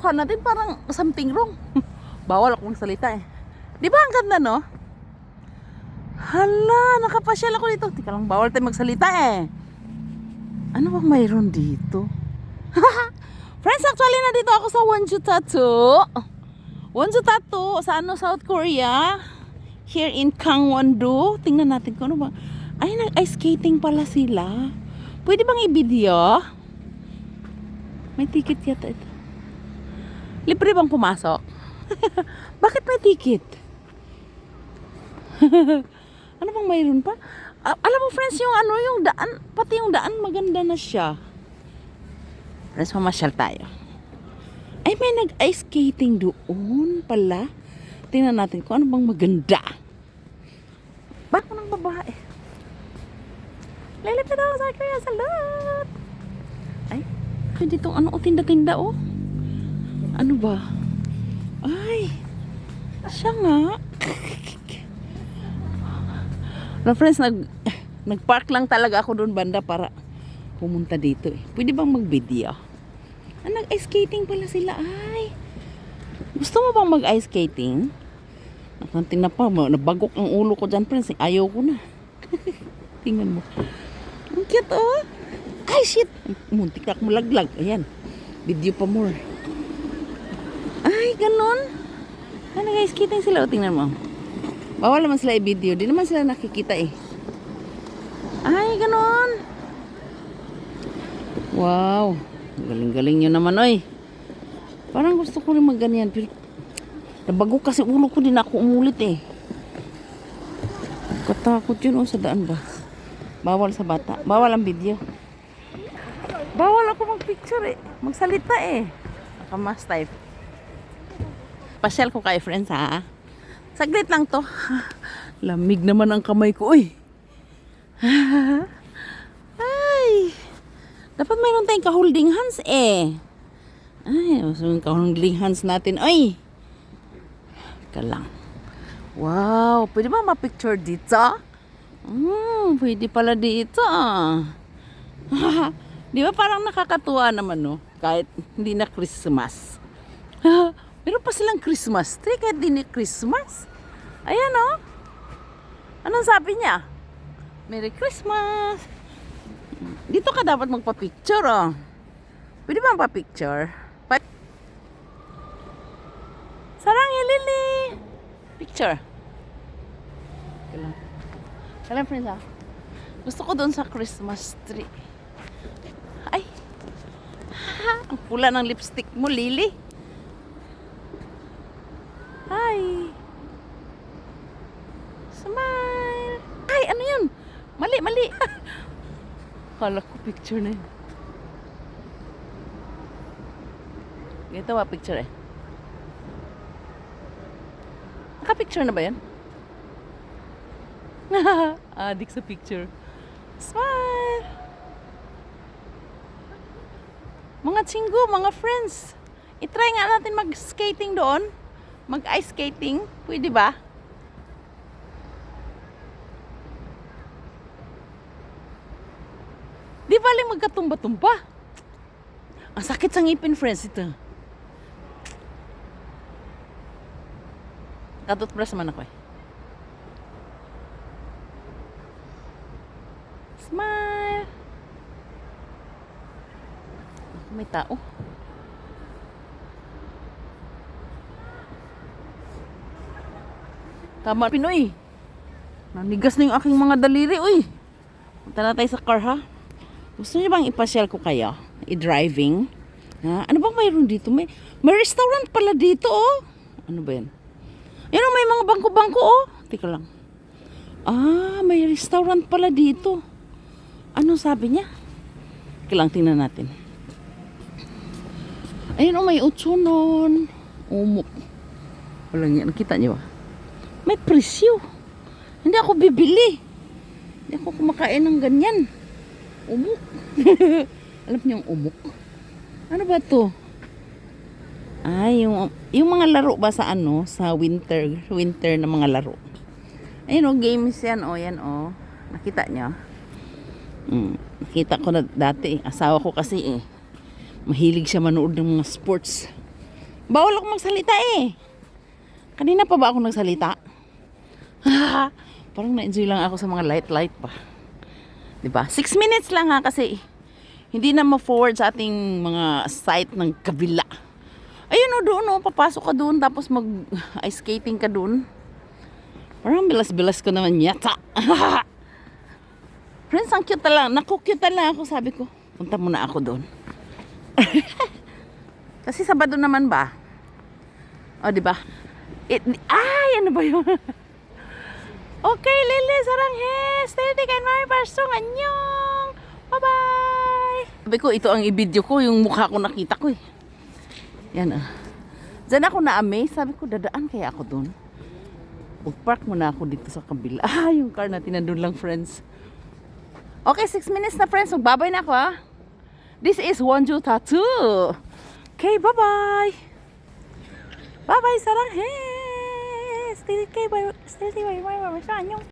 mukha natin parang something wrong. Bawal akong magsalita eh. Di ba ang ganda, no? Hala, nakapasyal ako dito. Tika lang, bawal tayo magsalita eh. Ano bang mayroon dito? Friends, actually nandito ako sa Wonju Tattoo. Wonju Tattoo sa South Korea. Here in Gangwon-do. Tingnan natin kung ano ba. Ay, nag-ice skating pala sila. Pwede bang i-video? May ticket yata ito. Libre bang pumasok? Bakit may ticket? Ano bang mayroon pa? Alam mo friends, yung daan, pati yung daan maganda na siya. Friends, mamasyal tayo. Ay, may nag-ice skating doon pala. Tingnan natin kung ano bang maganda. Bako ng babae. Lilipid ako sa kaya salot. Ay, dito ano, tinda-tinda oh. Ano ba? Ay, siya nga. Na friends, nagpark lang talaga ako doon banda para pumunta dito eh. Pwede bang mag-video? Nag-ice skating pala sila. Ay, gusto mo bang mag-ice skating? Nakanting na pa, nabagok ang ulo ko dyan friends. Ayaw ko na. Tingnan mo. Ang cute oh. Ay shit. Muntik na akong malaglag. Ayan. Video pa more. Ay, ganon. Nag-ice skating sila. O, tingnan mo. Bawal naman sila i-video. Di naman sila nakikita eh. Ay, ganon. Wow. Galing-galing nyo naman, oy. Parang gusto ko rin magganyan. Pero nabago kasi ulo ko. Di na ako umulit eh. Katakot yun oh, sa daan ba? Bawal sa bata. Bawal ang video. Bawal ako mag-picture eh. Magsalita eh. Nakamas type. Pasyal ko kayo friends ha. Saglit lang to. Lamig naman ang kamay ko. Uy. Ay. Dapat mayroon tayong ka-holding hands eh. Ay, so yung ka-holding hands natin. Ay. Ika lang. Wow. Pwede ba ma-picture dito? Pwede pala dito. Di ba parang nakakatuwa naman no? Kahit hindi na Christmas. Meron pa silang Christmas tree kahit di ni Christmas. Ayan o. Anong sabi niya? Merry Christmas. Dito ka dapat magpa-picture o. Pwede ba magpa-picture? Sarang Lily. Picture. Kailan friends ha? Gusto ko doon sa Christmas tree. Ay. Ang pula ng lipstick mo, Lily. Hi. Smile. Ay, ano yun? Mali, mali. Kala ko picture na yun. Ganito ba picture eh? Naka-picture na ba yan? Adik sa picture. Smile. Mga tsinggo, mga friends. I-try nga natin mag-skating doon. Mag-ice skating. Pwede ba? Di baling magkatumba-tumba. Ang sakit sa ngipin, friends, ito. Katutbrush naman ako eh. Smile. May tao. Tama, Pinoy. Nanigas na yung aking mga daliri, uy. Punta na tayo sa car, ha? Gusto niyo bang ipasyal ko kayo? I-driving? Ha? Ano bang mayroon dito? May restaurant pala dito, oh. Ano ba yan? Yan, oh, may mga bangko-bangko, oh. Tika lang. Ah, may restaurant pala dito. Ano sabi niya? Tika lang, tingnan natin. Ayun, oh, may utsunon. Umok. Walang yan. Nakita niyo ba? May presyo. Hindi ako bibili. Hindi ako kumakain ng ganyan. Umok. Alam niyo yung umok? Ano ba to? Ay, yung mga laro ba sa ano? Sa winter na mga laro. Ayun o, games yan o. Yan o. Nakita niyo? Nakita ko na dati. Asawa ko kasi eh. Mahilig siya manood ng mga sports. Bawal ako magsalita eh. Kanina pa ba ako nagsalita? Parang na-enjoy lang ako sa mga light pa. 'Di ba? 6 minutes lang ha kasi hindi na ma-forward sa ating mga site ng kabila. Ayun o doon o, papasok ka doon tapos mag-ice skating ka doon. Parang bilas-bilas ko naman yata. Friends, ang cute lang. Naku-cute lang ako. Sabi ko, punta muna ako doon. Kasi Sabado naman ba? O, di ba? Ay, ano ba yun? Okay, Lily, saranghes. Tete kay Mari Parsong. Anyong. Bye-bye. Sabi ko, ito ang i-video ko. Yung mukha ko nakita ko eh. Yan ah. Diyan ako na-amaze. Sabi ko, dadaan kaya ako doon. Mag-park muna ako dito sa kabila. Yung car natin nandun lang, friends. Okay, 6 minutes na, friends. Magbabay na ako, ha? This is Wonju Tattoo. Okay, bye-bye. Bye-bye, saranghes. Stay kay, bye. Stay kay, bye.